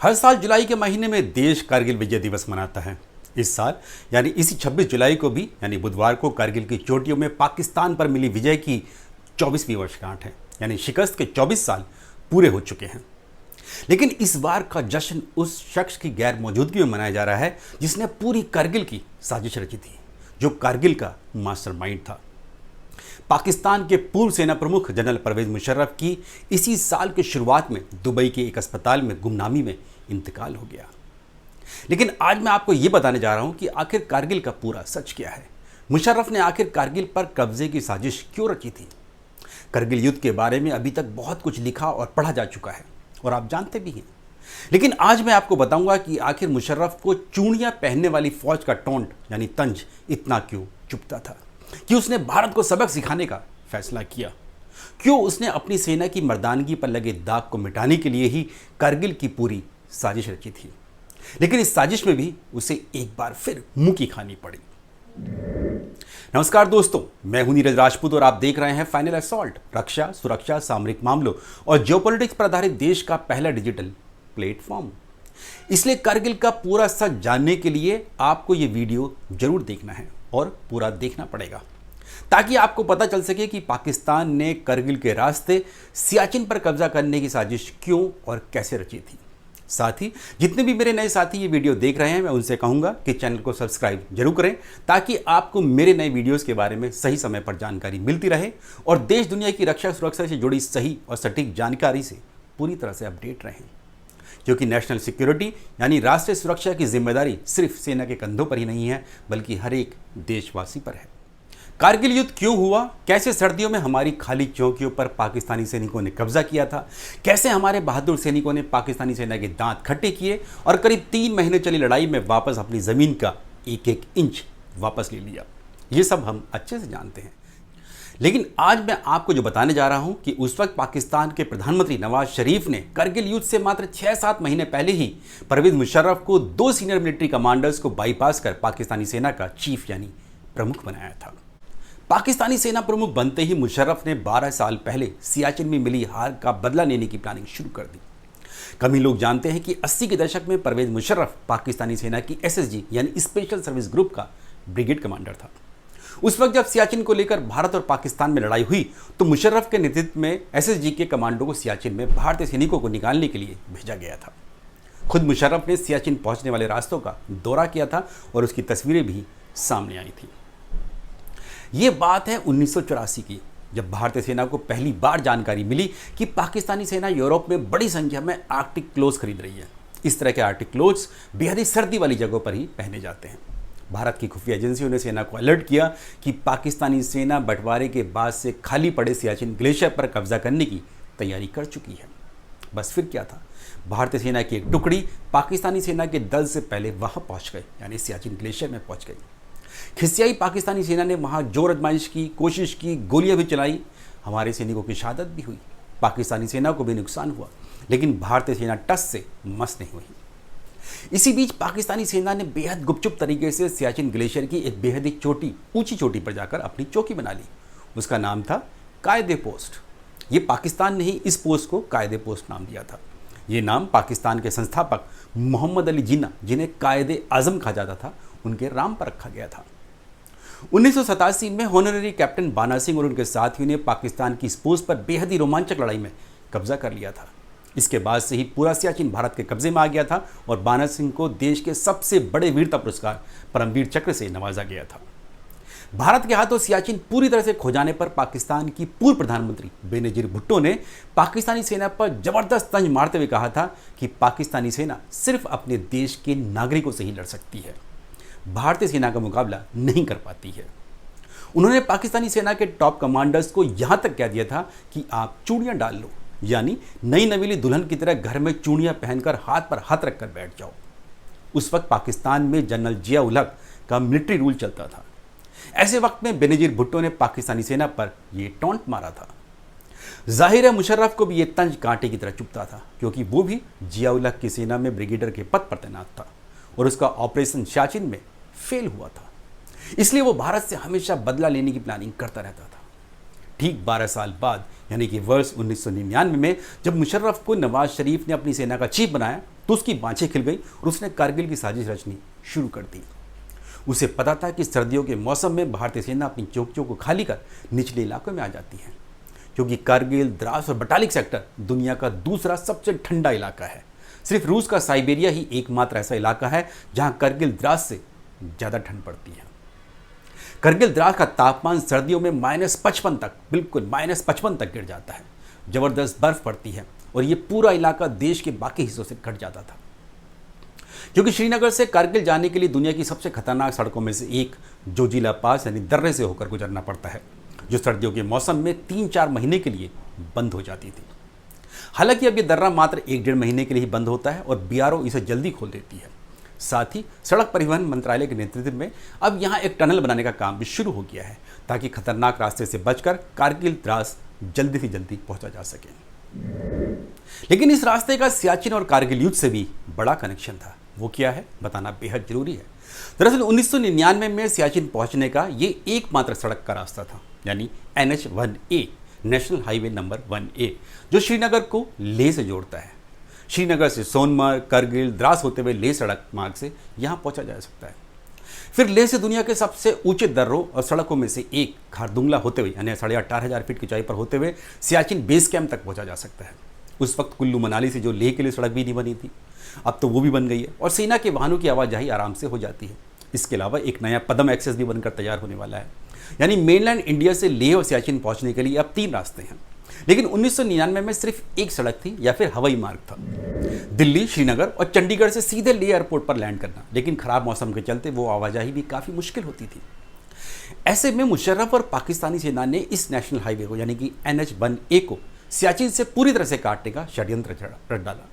हर साल जुलाई के महीने में देश कारगिल विजय दिवस मनाता है। इस साल यानी इसी 26 जुलाई को भी यानी बुधवार को कारगिल की चोटियों में पाकिस्तान पर मिली विजय की 24वीं वर्षगांठ है। यानी शिकस्त के 24 साल पूरे हो चुके हैं। लेकिन इस बार का जश्न उस शख्स की गैर मौजूदगी में मनाया जा रहा है जिसने पूरी कारगिल की साजिश रची थी, जो कारगिल का मास्टरमाइंड था। पाकिस्तान के पूर्व सेना प्रमुख जनरल परवेज मुशर्रफ की इसी साल की शुरुआत में दुबई के एक अस्पताल में गुमनामी में इंतकाल हो गया। लेकिन आज मैं आपको यह बताने जा रहा हूं कि आखिर कारगिल का पूरा सच क्या है। मुशर्रफ ने आखिर कारगिल पर कब्जे की साजिश क्यों रची थी। कारगिल युद्ध के बारे में अभी तक बहुत कुछ लिखा और पढ़ा जा चुका है और आप जानते भी हैं। लेकिन आज मैं आपको बताऊंगा कि आखिर मुशर्रफ को चूड़ियां पहनने वाली फौज का टोंट यानी तंज इतना क्यों चुभता था, कि उसने भारत को सबक सिखाने का फैसला किया, क्यों उसने अपनी सेना की मर्दानगी पर लगे दाग को मिटाने के लिए ही कारगिल की पूरी साजिश रची थी। लेकिन इस साजिश में भी उसे एक बार फिर मुंह की खानी पड़ी। नमस्कार दोस्तों, मैं हूं नीरज राजपूत और आप देख रहे हैं फाइनल असॉल्ट, रक्षा, सुरक्षा, सामरिक मामलों और जियोपॉलिटिक्स पर आधारित देश का पहला डिजिटल प्लेटफॉर्म। इसलिए कारगिल का पूरा सच जानने के लिए आपको यह वीडियो जरूर देखना है और पूरा देखना पड़ेगा, ताकि आपको पता चल सके कि पाकिस्तान ने कारगिल के रास्ते सियाचिन पर कब्जा करने की साजिश क्यों और कैसे रची थी। साथ ही जितने भी मेरे नए साथी ये वीडियो देख रहे हैं, मैं उनसे कहूंगा कि चैनल को सब्सक्राइब जरूर करें, ताकि आपको मेरे नए वीडियोस के बारे में सही समय पर जानकारी मिलती रहे और देश दुनिया की रक्षा सुरक्षा से जुड़ी सही और सटीक जानकारी से पूरी तरह से अपडेट रहें। क्योंकि नेशनल सिक्योरिटी यानी राष्ट्रीय सुरक्षा की जिम्मेदारी सिर्फ सेना के कंधों पर ही नहीं है, बल्कि हर एक देशवासी पर है। कारगिल युद्ध क्यों हुआ, कैसे सर्दियों में हमारी खाली चौकियों पर पाकिस्तानी सैनिकों ने कब्जा किया था, कैसे हमारे बहादुर सैनिकों ने पाकिस्तानी सेना के दांत खट्टे किए और करीब 3 महीने चली लड़ाई में वापस अपनी जमीन का एक एक इंच वापस ले लिया, ये सब हम अच्छे से जानते हैं। लेकिन आज मैं आपको जो बताने जा रहा हूं कि उस वक्त पाकिस्तान के प्रधानमंत्री नवाज शरीफ ने कारगिल युद्ध से मात्र 6-7 महीने पहले ही परवेज मुशर्रफ को 2 सीनियर मिलिट्री कमांडर्स को बाईपास कर पाकिस्तानी सेना का चीफ यानी प्रमुख बनाया था। पाकिस्तानी सेना प्रमुख बनते ही मुशर्रफ ने 12 साल पहले सियाचिन में मिली हार का बदला लेने की प्लानिंग शुरू कर दी। कम ही लोग जानते हैं कि 80 के दशक में परवेज मुशर्रफ पाकिस्तानी सेना की SSG यानी स्पेशल सर्विस ग्रुप का ब्रिगेड कमांडर था। उस वक्त जब सियाचिन को लेकर भारत और पाकिस्तान में लड़ाई हुई तो मुशर्रफ के नेतृत्व में SSG के कमांडो को सियाचिन में भारतीय सैनिकों को निकालने के लिए भेजा गया था। खुद मुशर्रफ ने सियाचिन पहुंचने वाले रास्तों का दौरा किया था और उसकी तस्वीरें भी सामने आई थी। ये बात है 1984 की, जब भारतीय सेना को पहली बार जानकारी मिली कि पाकिस्तानी सेना यूरोप में बड़ी संख्या में आर्कटिक क्लोथ्स खरीद रही है। इस तरह के आर्कटिक क्लोथ्स बेहद ही सर्दी वाली जगहों पर ही पहने जाते हैं। भारत की खुफिया एजेंसियों ने सेना को अलर्ट किया कि पाकिस्तानी सेना बंटवारे के बाद से खाली पड़े सियाचिन ग्लेशियर पर कब्जा करने की तैयारी कर चुकी है। बस फिर क्या था, भारतीय सेना की एक टुकड़ी पाकिस्तानी सेना के दल से पहले वहां पहुंच गई, यानी सियाचिन ग्लेशियर में पहुंच गई। खिसियाई पाकिस्तानी सेना ने वहां जोर आजमाइश की, कोशिश की, गोलियां भी चलाई। हमारे सैनिकों की शहादत भी हुई, पाकिस्तानी सेना को भी नुकसान हुआ, लेकिन भारतीय सेना टस से मस नहीं हुई। इसी बीच पाकिस्तानी सेना ने बेहद गुपचुप तरीके से सियाचिन ग्लेशियर की एक बेहद ही ऊंची चोटी पर जाकर अपनी चौकी बना ली। उसका नाम था कायदे पोस्ट। ये पाकिस्तान ने ही इस पोस्ट को कायदे पोस्ट नाम दिया था। ये नाम पाकिस्तान के संस्थापक मोहम्मद अली जिन्ना, जिन्हें कायदे आजम कहा जाता था, उनके नाम पर रखा गया था। 1987 में होनररी कैप्टन बाना सिंह और उनके साथियों ने पाकिस्तान की इस पोस्ट पर बेहद ही रोमांचक लड़ाई में कब्जा कर लिया था। इसके बाद से ही पूरा सियाचिन भारत के कब्जे में आ गया था और बाना सिंह को देश के सबसे बड़े वीरता पुरस्कार परमवीर चक्र से नवाजा गया था। भारत के हाथों सियाचिन पूरी तरह से खो जाने पर पाकिस्तान की पूर्व प्रधानमंत्री बेनजीर भुट्टो ने पाकिस्तानी सेना पर जबरदस्त तंज मारते हुए कहा था कि पाकिस्तानी सेना सिर्फ अपने देश के नागरिकों से ही लड़ सकती है, भारतीय सेना का मुकाबला नहीं कर पाती है। उन्होंने पाकिस्तानी सेना के टॉप कमांडर्स को यहां तक कह दिया था कि आप चूड़ियां डाल लो, यानी नई नवेली दुल्हन की तरह घर में चूड़ियां पहनकर हाथ पर हाथ रखकर बैठ जाओ। उस वक्त पाकिस्तान में जनरल जिया उल हक का मिलिट्री रूल चलता था। ऐसे वक्त में बेनजीर भुट्टो ने पाकिस्तानी सेना पर यह टॉन्ट मारा था। जाहिर है मुशर्रफ को भी यह तंज कांटे की तरह चुभता था, क्योंकि वो भी जिया उल हक की सेना में ब्रिगेडियर के पद पर तैनात था और उसका ऑपरेशन सियाचिन में फेल हुआ था। इसलिए वो भारत से हमेशा बदला लेने की प्लानिंग करता रहता था। ठीक 12 साल बाद यानी कि वर्ष 1999 में जब मुशर्रफ को नवाज शरीफ ने अपनी सेना का चीफ बनाया तो उसकी बाँछें खिल गई और उसने कारगिल की साजिश रचनी शुरू कर दी। उसे पता था कि सर्दियों के मौसम में भारतीय सेना अपनी चौकियों को खाली कर निचले इलाकों में आ जाती है, क्योंकि कारगिल, द्रास और बटालिक सेक्टर दुनिया का दूसरा सबसे ठंडा इलाका है। सिर्फ रूस का साइबेरिया ही एकमात्र ऐसा इलाका है जहां कारगिल, द्रास से ज़्यादा ठंड पड़ती है। कारगिल, द्रास का तापमान सर्दियों में -55 तक, बिल्कुल -55 तक गिर जाता है। ज़बरदस्त बर्फ पड़ती है और ये पूरा इलाका देश के बाकी हिस्सों से कट जाता था। क्योंकि श्रीनगर से कारगिल जाने के लिए दुनिया की सबसे खतरनाक सड़कों में से एक जोजिला पास यानी दर्रे से होकर गुजरना पड़ता है, जो सर्दियों के मौसम में 3-4 महीने के लिए बंद हो जाती थी। हालांकि अब ये दर्रा मात्र 1-1.5 महीने के लिए ही बंद होता है और बीआरओ इसे जल्दी खोल देती है। साथ ही सड़क परिवहन मंत्रालय के नेतृत्व में अब यहाँ एक टनल बनाने का काम भी शुरू हो गया है, ताकि खतरनाक रास्ते से बचकर कारगिल, द्रास जल्दी से जल्दी पहुंचा जा सके। लेकिन इस रास्ते का सियाचिन और कारगिल युद्ध से भी बड़ा कनेक्शन था। वो क्या है, बताना बेहद जरूरी है। दरअसल 1999 में सियाचिन पहुंचने का ये एकमात्र सड़क का रास्ता था, यानी NH-1A, national highway number 1A, जो श्रीनगर को लेह से जोड़ता है। श्रीनगर से सोनमर्ग, करगिल, द्रास होते हुए लेह सड़क मार्ग से यहाँ पहुंचा जा सकता है। फिर लेह से दुनिया के सबसे ऊंचे दर्रों और सड़कों में से एक खारदुंगला होते हुए, यानी 18,500 फीट की ऊंचाई पर होते हुए सियाचिन बेस कैंप तक पहुंचा जा सकता है। उस वक्त कुल्लू मनाली से जो लेह के लिए सड़क भी नहीं बनी थी, अब तो वो भी बन गई है और सेना के वाहनों की आवाजाही आराम से हो जाती है। इसके अलावा एक नया पदम एक्सेस भी बनकर तैयार होने वाला है, यानी मेनलैंड इंडिया से लेह और सियाचिन पहुंचने के लिए अब 3 रास्ते हैं। लेकिन 1999 में सिर्फ एक सड़क थी या फिर हवाई मार्ग था, दिल्ली, श्रीनगर और चंडीगढ़ से सीधे लेह एयरपोर्ट पर लैंड करना। लेकिन खराब मौसम के चलते वो आवाजाही भी काफ़ी मुश्किल होती थी। ऐसे में मुशर्रफ और पाकिस्तानी सेना ने इस नेशनल हाईवे को, यानी कि NH-1A को सियाचिन से पूरी तरह से काटने का षड्यंत्र रच डाला।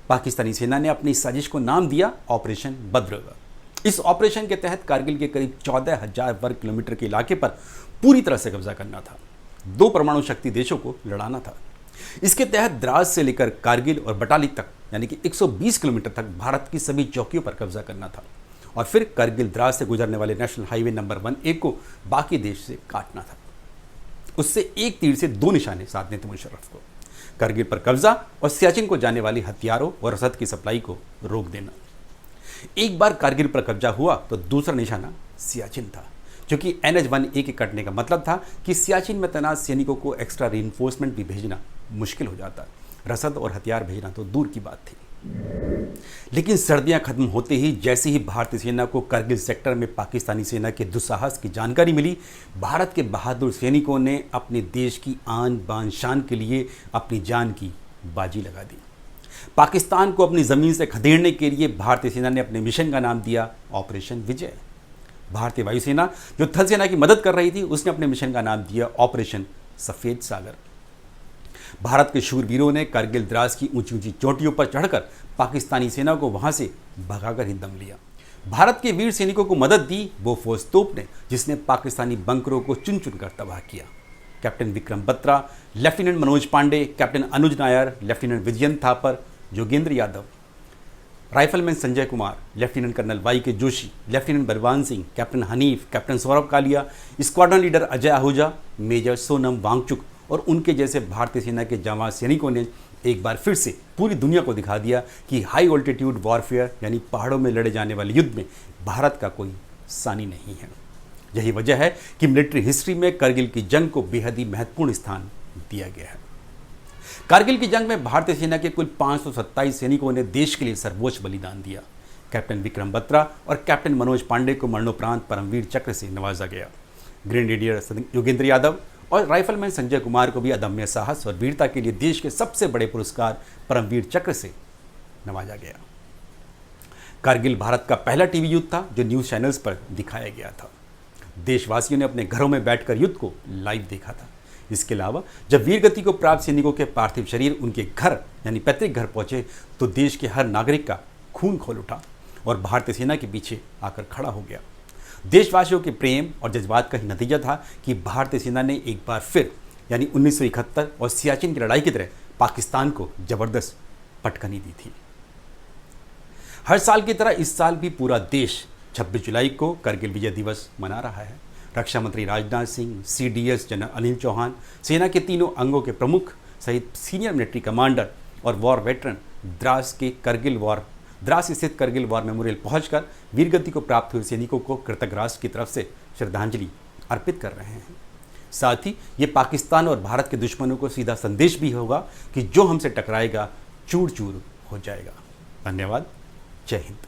पाकिस्तानी सेना ने अपनी साजिश को नाम दिया ऑपरेशन बद्र। इस ऑपरेशन के तहत कारगिल के करीब 14,000 वर्ग किलोमीटर के इलाके पर पूरी तरह से कब्जा करना था। 2 परमाणु शक्ति देशों को लड़ाना था। इसके तहत द्रास से लेकर कारगिल और बटालिक तक, यानी कि 120 किलोमीटर तक भारत की सभी चौकियों पर कब्जा करना था और फिर कारगिल, द्रास से गुजरने वाले नेशनल हाईवे नंबर 1A को बाकी देश से काटना था। उससे एक तीर से 2 निशाने साधने थे मुशर्रफ को, कारगिल पर कब्जा और सियाचिन को जाने वाली हथियारों और रसद की सप्लाई को रोक देना। एक बार कारगिल पर कब्जा हुआ तो दूसरा निशाना सियाचिन था, क्योंकि NH-1A के कटने का मतलब था कि सियाचिन में तैनात सैनिकों को एक्स्ट्रा रीइंफोर्समेंट भी भेजना मुश्किल हो जाता। रसद और हथियार भेजना तो दूर की बात थी। लेकिन सर्दियां खत्म होते ही जैसे ही भारतीय सेना को करगिल सेक्टर में पाकिस्तानी सेना के दुस्साहस की जानकारी मिली, भारत के बहादुर सैनिकों ने अपने देश की आन बान शान के लिए अपनी जान की बाजी लगा दी। पाकिस्तान को अपनी ज़मीन से खदेड़ने के लिए भारतीय सेना ने अपने मिशन का नाम दिया ऑपरेशन विजय। भारतीय वायुसेना जो थल सेना की मदद कर रही थी, उसने अपने मिशन का नाम दिया ऑपरेशन सफ़ेद सागर। भारत के शूरवीरों ने करगिल, द्रास की ऊंची ऊंची चोटियों पर चढ़कर पाकिस्तानी सेना को वहां से भगाकर ही दम लिया। भारत के वीर सैनिकों को मदद दी बोफोर्स तोप ने, जिसने पाकिस्तानी बंकरों को चुन चुनकर तबाह किया। Captain Vikram Batra, lieutenant Manoj Pandey, captain Anuj Nayyar, lieutenant Vijayant Thapar, Yogendra Yadav, rifleman Sanjay Kumar, lieutenant colonel YK Joshi, lieutenant Balwan Singh, captain Hanif, captain Saurabh Kalia, squadron leader Ajay Ahuja, major Sonam Wangchuk और उनके जैसे भारतीय सेना के जांबाज सैनिकों ने एक बार फिर से पूरी दुनिया को दिखा दिया कि हाई ऑल्टीट्यूड वॉरफेयर यानी पहाड़ों में लड़े जाने वाले युद्ध में भारत का कोई सानी नहीं है। यही वजह है कि मिलिट्री हिस्ट्री में करगिल की जंग को बेहद ही महत्वपूर्ण स्थान दिया गया है। कारगिल की जंग में भारतीय सेना के कुल 527 सैनिकों ने देश के लिए सर्वोच्च बलिदान दिया। कैप्टन विक्रम बत्रा और कैप्टन मनोज पांडे को मरणोपरांत परमवीर चक्र से नवाजा गया। ग्रेनेडियर योगेंद्र यादव और राइफलमैन संजय कुमार को भी अदम्य साहस और वीरता के लिए देश के सबसे बड़े पुरस्कार परमवीर चक्र से नवाजा गया। कारगिल भारत का पहला टीवी युद्ध था जो न्यूज़ चैनल्स पर दिखाया गया था। देशवासियों ने अपने घरों में बैठकर युद्ध को लाइव देखा था। इसके अलावा जब वीरगति को प्राप्त सैनिकों के पार्थिव शरीर उनके घर यानी पैतृक घर पहुंचे तो देश के हर नागरिक का खून खोल उठा और भारतीय सेना के पीछे आकर खड़ा हो गया। देशवासियों के प्रेम और जज्बात का ही नतीजा था कि भारतीय सेना ने एक बार फिर यानी 1971 और सियाचिन की लड़ाई की तरह पाकिस्तान को जबरदस्त पटखनी दी थी। हर साल की तरह इस साल भी पूरा देश 26 जुलाई को करगिल विजय दिवस मना रहा है। रक्षा मंत्री राजनाथ सिंह, CDS जनरल अनिल चौहान, सेना के तीनों अंगों के प्रमुख सहित सीनियर मिलिट्री कमांडर और वॉर वेटरन द्रास स्थित करगिल वॉर मेमोरियल पहुंचकर वीरगति को प्राप्त हुए सैनिकों को कृतज्ञ राष्ट्र की तरफ से श्रद्धांजलि अर्पित कर रहे हैं। साथ ही ये पाकिस्तान और भारत के दुश्मनों को सीधा संदेश भी होगा कि जो हमसे टकराएगा चूर चूर हो जाएगा। धन्यवाद। जय हिंद।